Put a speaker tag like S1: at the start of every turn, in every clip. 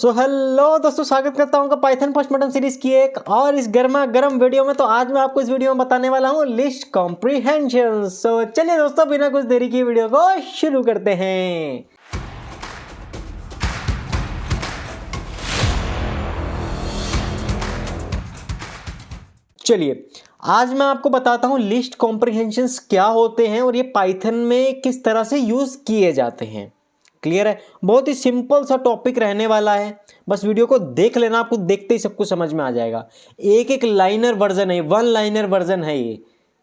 S1: Hello दोस्तों, स्वागत करता हूँ पाइथन पोस्टमार्टम सीरीज की एक और इस गर्मा गर्म वीडियो में। तो आज मैं आपको इस वीडियो में बताने वाला हूँ लिस्ट कॉम्प्रिहेंशन। चलिए दोस्तों, बिना कुछ देरी की वीडियो को शुरू करते हैं। चलिए आज मैं आपको बताता हूँ लिस्ट कॉम्प्रिहेंशंस क्या होते हैं और ये पाइथन में किस तरह से यूज किए जाते हैं। क्लियर है? बहुत ही सिंपल सा टॉपिक रहने वाला है, बस वीडियो को देख लेना, आपको देखते ही सब कुछ समझ में आ जाएगा। एक लाइनर वर्जन है, वन लाइनर वर्जन है ये,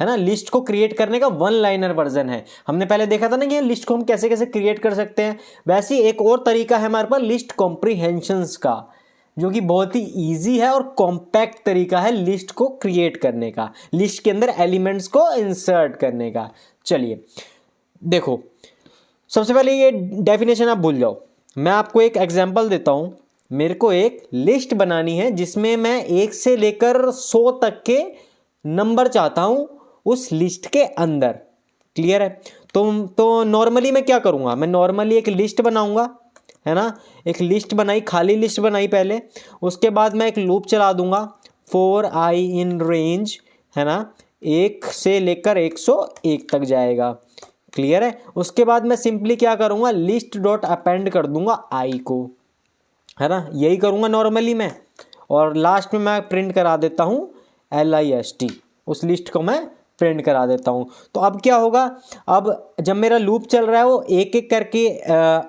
S1: है ना। लिस्ट को क्रिएट करने का वन लाइनर वर्जन है। हमने पहले देखा था ना कि लिस्ट को हम कैसे कैसे क्रिएट कर सकते हैं। वैसे ही एक और तरीका है हमारे पास लिस्ट कॉम्प्रिहेंशंस का, जो कि बहुत ही ईजी है और कॉम्पैक्ट तरीका है लिस्ट को क्रिएट करने का, लिस्ट के अंदर एलिमेंट्स को इंसर्ट करने का। चलिए देखो, सबसे पहले ये डेफिनेशन आप भूल जाओ। मैं आपको एक एग्जांपल देता हूँ। मेरे को एक लिस्ट बनानी है जिसमें मैं 1 से लेकर 100 तक के नंबर चाहता हूँ उस लिस्ट के अंदर। क्लियर है? तो नॉर्मली मैं क्या करूँगा, मैं नॉर्मली एक लिस्ट बनाऊँगा, है ना। एक लिस्ट बनाई, खाली लिस्ट बनाई पहले। उसके बाद मैं एक लूप चला दूंगा फॉर आई इन रेंज, है ना, 1 से लेकर 101 तक जाएगा। क्लियर है? उसके बाद मैं सिंपली क्या करूंगा, लिस्ट डॉट अपेंड कर दूंगा आई को, है ना। यही करूंगा नॉर्मली मैं, और लास्ट में मैं प्रिंट करा देता हूँ LIST, उस लिस्ट को मैं प्रिंट करा देता हूँ। तो अब क्या होगा, अब जब मेरा लूप चल रहा है वो एक एक करके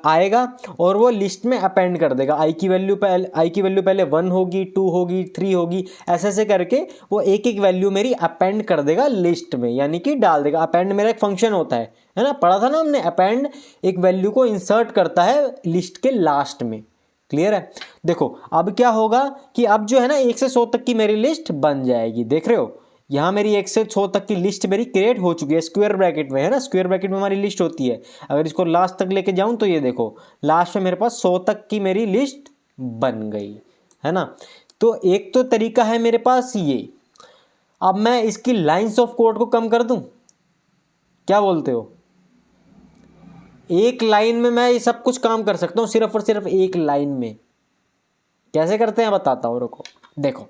S1: आएगा और वो लिस्ट में अपेंड कर देगा। आई की वैल्यू पहले 1 होगी, 2 होगी, 3 होगी, ऐसे ऐसे करके वो एक एक वैल्यू मेरी अपेंड कर देगा लिस्ट में, यानी कि डाल देगा। अपेंड मेरा एक फंक्शन होता है ना, पढ़ा था ना हमने। अपेंड एक वैल्यू को इंसर्ट करता है लिस्ट के लास्ट में। क्लियर है? देखो अब क्या होगा कि अब जो है ना 1 से 100 तक की मेरी लिस्ट बन जाएगी। देख रहे हो, यहाँ मेरी 1 से 100 तक की लिस्ट मेरी क्रिएट हो चुकी है, स्क्वायर ब्रैकेट में, है ना। स्क्वायर ब्रैकेट में हमारी लिस्ट होती है। अगर इसको लास्ट तक लेके जाऊं तो ये देखो, लास्ट में मेरे पास 100 तक की मेरी लिस्ट बन गई, है ना। तो एक तो तरीका है मेरे पास ये। अब मैं इसकी लाइंस ऑफ कोड को कम कर दूं, क्या बोलते हो? एक लाइन में मैं ये सब कुछ काम कर सकता हूँ, सिर्फ और सिर्फ एक लाइन में। कैसे करते हैं बताता हूँ, रुको। देखो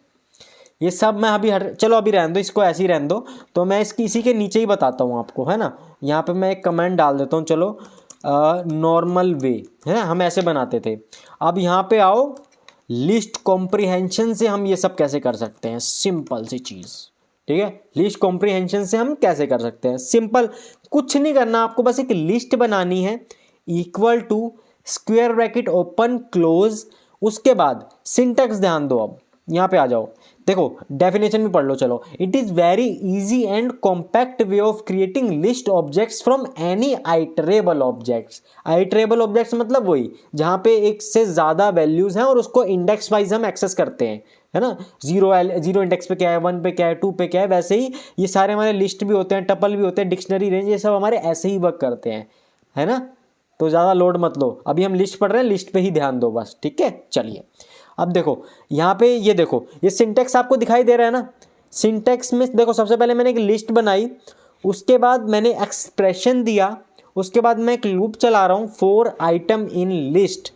S1: ये सब मैं अभी चलो अभी रहने दो, इसको ऐसे ही रहने दो। तो मैं इसी के नीचे ही बताता हूँ आपको, है ना। यहाँ पे मैं एक कमेंट डाल देता हूँ। चलो नॉर्मल वे, है ना, हम ऐसे बनाते थे। अब यहाँ पे आओ, लिस्ट कॉम्प्रिहेंशन से हम ये सब कैसे कर सकते हैं। सिंपल सी चीज़, ठीक है। लिस्ट कॉम्प्रिहेंशन से हम कैसे कर सकते हैं, सिंपल, कुछ नहीं करना आपको, बस एक लिस्ट बनानी है equal to square bracket open close. उसके बाद सिंटैक्स ध्यान दो, अब यहाँ पे आ जाओ। देखो डेफिनेशन भी पढ़ लो। चलो, it is very easy and compact way of creating list objects from any iterable objects. Iterable objects मतलब वही जहाँ पे एक से ज़्यादा वैल्यूज हैं और उसको इंडेक्स वाइज हम एक्सेस करते हैं, है ना। जीरो इंडेक्स पे क्या है, 1 पे क्या है, 2 पे क्या है। वैसे ही ये सारे हमारे लिस्ट भी होते हैं, टपल भी होते हैं, डिक्शनरी रेंज, ये सब हमारे ऐसे ही वर्क करते हैं, है ना। तो ज़्यादा लोड मत लो, अभी हम लिस्ट पढ़ रहे हैं, लिस्ट पे ही ध्यान दो बस, ठीक है। चलिए अब देखो यहाँ पे, ये देखो ये सिंटैक्स आपको दिखाई दे रहा है ना। सिंटैक्स में देखो, सबसे पहले मैंने एक लिस्ट बनाई, उसके बाद मैंने एक्सप्रेशन दिया, उसके बाद मैं एक लूप चला रहा हूँ फॉर आइटम इन लिस्ट,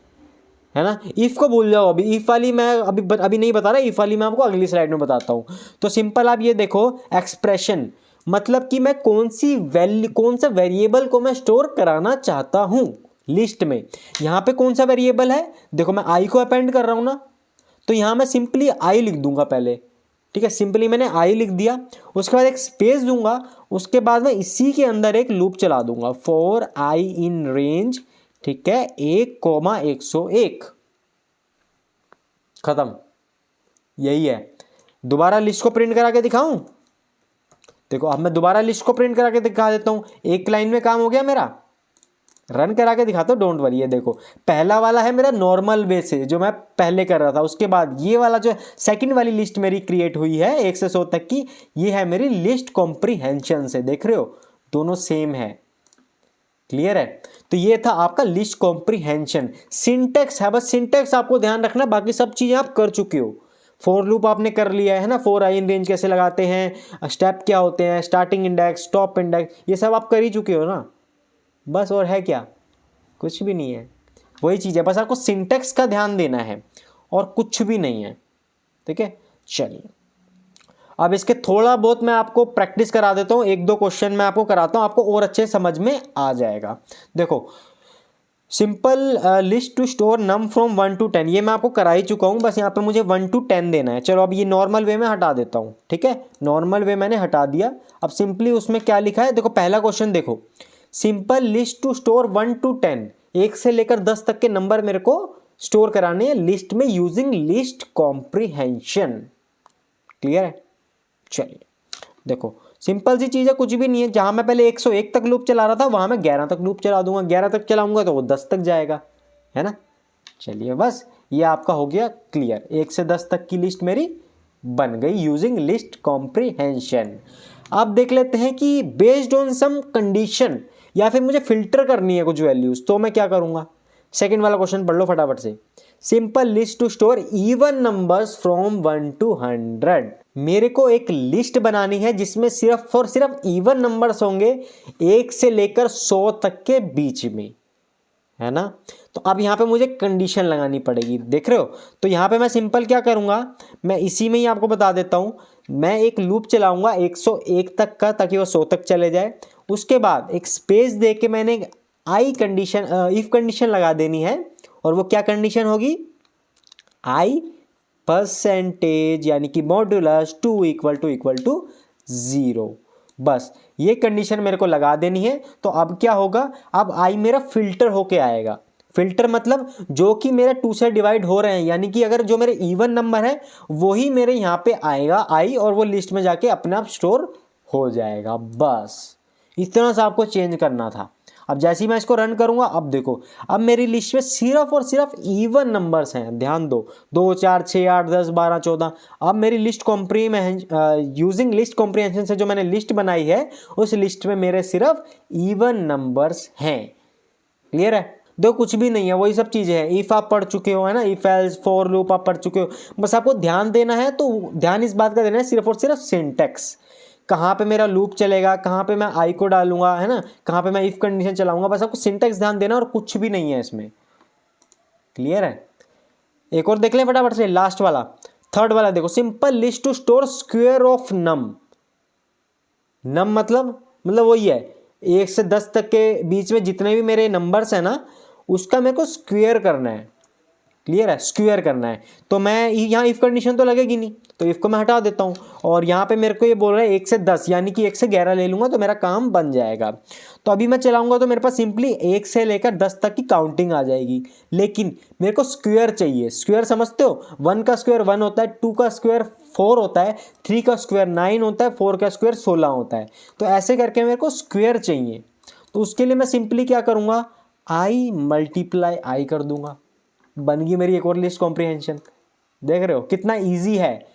S1: है ना। इफ को भूल जाओ, अभी इफ वाली मैं अभी नहीं बता रहा, इफ वाली मैं आपको अगली स्लाइड में बताता हूँ। तो सिंपल आप ये देखो, एक्सप्रेशन मतलब कि मैं कौन सा वेरिएबल को मैं स्टोर कराना चाहता हूँ लिस्ट में। यहाँ पे कौन सा वेरिएबल है, देखो मैं आई को अपेंड कर रहा हूँ ना, तो यहाँ मैं सिंपली आई लिख दूंगा पहले, ठीक है। सिंपली मैंने आई लिख दिया, उसके बाद एक स्पेस दूंगा, उसके बाद मैं इसी के अंदर एक लूप चला दूंगा फॉर आई इन रेंज, ठीक है, 1,101, खत्म। यही है। दोबारा लिस्ट को प्रिंट करा के दिखाऊं? देखो अब मैं दोबारा लिस्ट को प्रिंट करा के दिखा देता हूं। एक लाइन में काम हो गया मेरा, रन करा के दिखाता हूं, डोंट वरी। ये देखो पहला वाला है मेरा नॉर्मल वे से, जो मैं पहले कर रहा था। उसके बाद ये वाला जो सेकंड वाली लिस्ट मेरी क्रिएट हुई है 1 से 100 तक की, ये है मेरी लिस्ट कॉम्प्रिहेंशन से। देख रहे हो, दोनों सेम है। क्लियर है? तो ये था आपका लिस्ट कॉम्प्रिहेंशन। सिंटैक्स है, बस सिंटैक्स आपको ध्यान रखना, बाकी सब चीजें आप कर चुके हो। फॉर लूप आपने कर लिया है ना, फॉर आई इन रेंज कैसे लगाते हैं, स्टेप क्या होते हैं, स्टार्टिंग इंडेक्स, स्टॉप इंडेक्स, ये सब आप कर ही चुके हो ना। बस और है क्या, कुछ भी नहीं है। वही चीज़ है, बस आपको सिंटेक्स का ध्यान देना है और कुछ भी नहीं है। ठीक है, चलिए अब इसके थोड़ा बहुत मैं आपको प्रैक्टिस करा देता हूँ, 1-2 क्वेश्चन मैं आपको कराता हूँ, आपको और अच्छे समझ में आ जाएगा। देखो, simple list to store num from 1 to 10, ये मैं आपको करा ही चुका हूँ, बस यहाँ पे मुझे 1 to 10 देना है। चलो अब ये नॉर्मल वे में हटा देता हूँ। ठीक है, नॉर्मल वे मैंने हटा दिया। अब सिंपली उसमें क्या लिखा है, देखो पहला क्वेश्चन देखो, simple list to store 1 to 10, 1 से लेकर 10 तक के नंबर मेरे को स्टोर कराने हैं लिस्ट में यूजिंग लिस्ट कॉम्प्रिहेंशन। क्लियर है? चलिए देखो, सिंपल सी चीज़ है, कुछ भी नहीं है। जहां मैं पहले 101 तक लूप चला रहा था वहां मैं 11 तक लूप चला दूंगा, 11 तक चलाऊंगा तो वो 10 तक जाएगा, है ना। चलिए बस ये आपका हो गया क्लियर, 1 से 10 तक की लिस्ट मेरी बन गई यूजिंग लिस्ट कॉम्प्रिहेंशन। अब देख लेते हैं कि बेस्ड ऑन सम कंडीशन या फिर मुझे फिल्टर करनी है कुछ वैल्यूज, तो मैं क्या करूंगा। सेकंड वाला क्वेश्चन पढ़ लो फटाफट से। Simple list to store even numbers from 1 to 100, मेरे को एक लिस्ट बनानी है जिसमें सिर्फ और सिर्फ इवन नंबर्स होंगे 1 से लेकर 100 तक के बीच में, है ना। तो अब यहाँ पे मुझे कंडीशन लगानी पड़ेगी, देख रहे हो। तो यहाँ पे मैं सिंपल क्या करूँगा, मैं इसी में ही आपको बता देता हूँ। मैं एक लूप चलाऊंगा 101 तक का ताकि वो 100 तक चले जाए। उसके बाद एक स्पेस दे के मैंने आई कंडीशन, इफ कंडीशन लगा देनी है। और वो क्या कंडीशन होगी, आई परसेंटेज यानी कि मॉड्यूलस 2 इक्वल टू 0। बस ये कंडीशन मेरे को लगा देनी है। तो अब क्या होगा, अब आई मेरा फिल्टर होके आएगा। फिल्टर मतलब जो कि मेरे 2 से डिवाइड हो रहे हैं, यानी कि अगर जो मेरे इवन नंबर है वही मेरे यहाँ पे आएगा आई, और वो लिस्ट में जाके अपने आप स्टोर हो जाएगा। बस इतना सा आपको चेंज करना था। अब जैसे ही मैं इसको रन करूंगा, अब देखो, अब मेरी लिस्ट में सिर्फ और सिर्फ इवन नंबर्स हैं। ध्यान दो, 2 4 6 8 10 12 14। अब मेरी लिस्ट यूजिंग लिस्ट कॉम्प्रिहेंशन से जो मैंने लिस्ट बनाई है उस लिस्ट में मेरे सिर्फ इवन नंबर्स हैं। क्लियर है? दो कुछ भी नहीं है, वही सब चीजें हैं। इफ आप पढ़ चुके हो, है ना, इफ एल्स फॉर लूप आप पढ़ चुके हो। बस आपको ध्यान देना है, तो ध्यान इस बात का देना है सिर्फ और सिर्फ सिंटेक्स, कहाँ पे मेरा लूप चलेगा, कहाँ पे मैं आई को डालूंगा, है ना, कहाँ पे मैं इफ कंडीशन चलाऊंगा। बस आपको सिंटेक्स ध्यान देना और कुछ भी नहीं है इसमें। क्लियर है? एक और देख लें फटाफट से, लास्ट वाला, थर्ड वाला देखो। Simple list to store square of num. Num मतलब वही है, 1 से 10 तक के बीच में जितने भी मेरे नंबर्स हैं ना, उसका मेरे को स्क्वायर करना है। क्लियर है? स्क्वायर करना है। तो मैं यहाँ इफ कंडीशन तो लगेगी नहीं, तो इफ को मैं हटा देता हूँ। और यहाँ पे मेरे को ये बोल रहा है 1 से 10, यानी कि 1 से 11 ले लूंगा तो मेरा काम बन जाएगा। तो अभी मैं चलाऊंगा तो मेरे पास सिंपली 1 से लेकर 10 तक की काउंटिंग आ जाएगी। लेकिन मेरे को स्क्वायर चाहिए। स्क्वायर समझते हो? 1 का स्क्वायर 1 होता है, 2 का स्क्वायर 4 होता है, 3 का स्क्वायर 9 होता है, 4 का स्क्वायर 16 होता है। तो ऐसे करके मेरे को स्क्वायर चाहिए। तो उसके लिए मैं सिंपली क्या करूँगा, आई मल्टीप्लाई आई कर दूंगा। बन गई मेरी एक और लिस्ट कॉम्प्रिहेंशन। देख रहे हो कितना इजी है,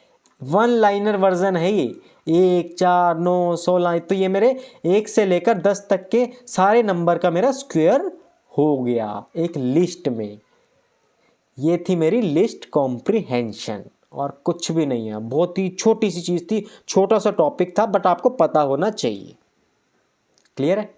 S1: 1 लाइनर वर्जन है ये। 1 4 9 16, तो ये मेरे 1 से लेकर 10 तक के सारे नंबर का मेरा स्क्वायर हो गया एक लिस्ट में। ये थी मेरी लिस्ट कॉम्प्रिहेंशन और कुछ भी नहीं है। बहुत ही छोटी सी चीज थी, छोटा सा टॉपिक था, बट आपको पता होना चाहिए। क्लियर है?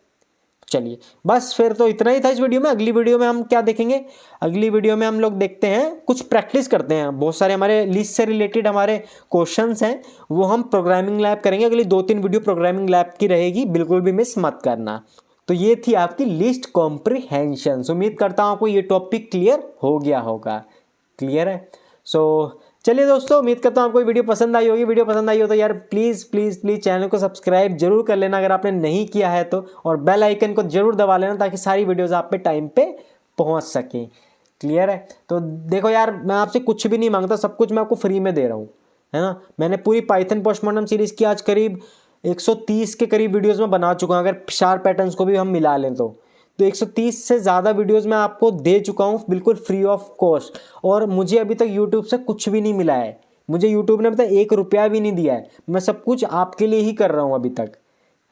S1: चलिए बस फिर तो इतना ही था इस वीडियो में। अगली वीडियो में हम क्या देखेंगे, अगली वीडियो में हम लोग देखते हैं, कुछ प्रैक्टिस करते हैं। बहुत सारे हमारे लिस्ट से रिलेटेड हमारे क्वेश्चंस हैं, वो हम प्रोग्रामिंग लैब करेंगे। अगली 2-3 वीडियो प्रोग्रामिंग लैब की रहेगी, बिल्कुल भी मिस मत करना। तो ये थी आपकी लिस्ट कॉम्प्रिहेंशन। उम्मीद करता हूँ आपको ये टॉपिक क्लियर हो गया होगा। क्लियर है? सो चलिए दोस्तों, उम्मीद करता हूँ आपको वीडियो पसंद आई होगी। वीडियो पसंद आई हो तो यार प्लीज़ प्लीज़ प्लीज़ चैनल को सब्सक्राइब जरूर कर लेना अगर आपने नहीं किया है तो, और बेल आइकन को जरूर दबा लेना ताकि सारी वीडियोस आप पे टाइम पे पहुँच सकें। क्लियर है? तो देखो यार, मैं आपसे कुछ भी नहीं मांगता, सब कुछ मैं आपको फ्री में दे रहा हूँ, है ना। मैंने पूरी पाइथन पोस्टमॉर्टम सीरीज़ की आज करीब 130 के करीब वीडियोज़ में बना चुका हूँ। अगर शार्प पैटर्न्स को भी हम मिला लें तो 130 से ज़्यादा वीडियोस मैं आपको दे चुका हूँ बिल्कुल फ्री ऑफ कॉस्ट। और मुझे अभी तक यूट्यूब से कुछ भी नहीं मिला है, मुझे यूट्यूब ने अभी तक 1 रुपया भी नहीं दिया है। मैं सब कुछ आपके लिए ही कर रहा हूँ अभी तक,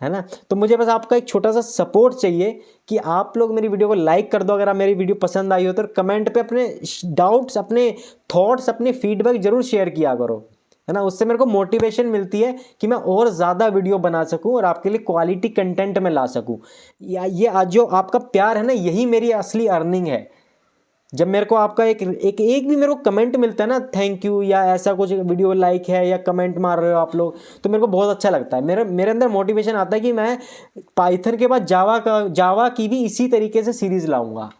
S1: है ना। तो मुझे बस आपका एक छोटा सा सपोर्ट चाहिए कि आप लोग मेरी वीडियो को लाइक कर दो अगर आप मेरी वीडियो पसंद आई हो तो। कमेंट पे अपने डाउट्स, अपने थॉट्स, अपने फीडबैक जरूर शेयर किया करो, है ना। उससे मेरे को मोटिवेशन मिलती है कि मैं और ज़्यादा वीडियो बना सकूं और आपके लिए क्वालिटी कंटेंट में ला सकूं। ये आज जो आपका प्यार है ना, यही मेरी असली अर्निंग है। जब मेरे को आपका एक भी मेरे को कमेंट मिलता है ना, थैंक यू या ऐसा कुछ, वीडियो लाइक है या कमेंट मार रहे हो आप लोग, तो मेरे को बहुत अच्छा लगता है। मेरे अंदर मोटिवेशन आता है कि मैं पाइथन के बाद जावा की भी इसी तरीके से सीरीज लाऊंगा,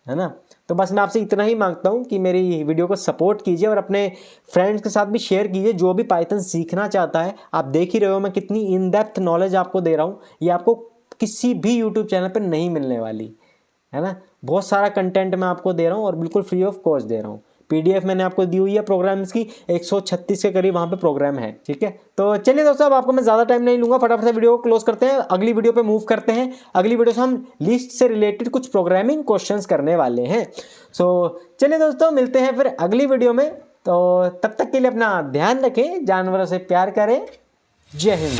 S1: है ना। तो बस मैं आपसे इतना ही मांगता हूँ कि मेरी वीडियो को सपोर्ट कीजिए और अपने फ्रेंड्स के साथ भी शेयर कीजिए जो भी पाइथन सीखना चाहता है। आप देख ही रहे हो मैं कितनी इन डेप्थ नॉलेज आपको दे रहा हूँ, ये आपको किसी भी यूट्यूब चैनल पर नहीं मिलने वाली, है ना। बहुत सारा कंटेंट मैं आपको दे रहा हूँ और बिल्कुल फ्री ऑफ कॉस्ट दे रहा हूँ। पीडीएफ मैंने आपको दी हुई है प्रोग्राम्स की, 136 के करीब वहाँ पे प्रोग्राम है, ठीक है। तो चलिए दोस्तों, अब आपको मैं ज़्यादा टाइम नहीं लूँगा, फटाफट से वीडियो को क्लोज करते हैं, अगली वीडियो पे मूव करते हैं। अगली वीडियो से हम लिस्ट से रिलेटेड कुछ प्रोग्रामिंग क्वेश्चंस करने वाले हैं। सो चलिए दोस्तों, मिलते हैं फिर अगली वीडियो में। तो तब तक के लिए अपना ध्यान रखें, जानवरों से प्यार करें। जय हिंद।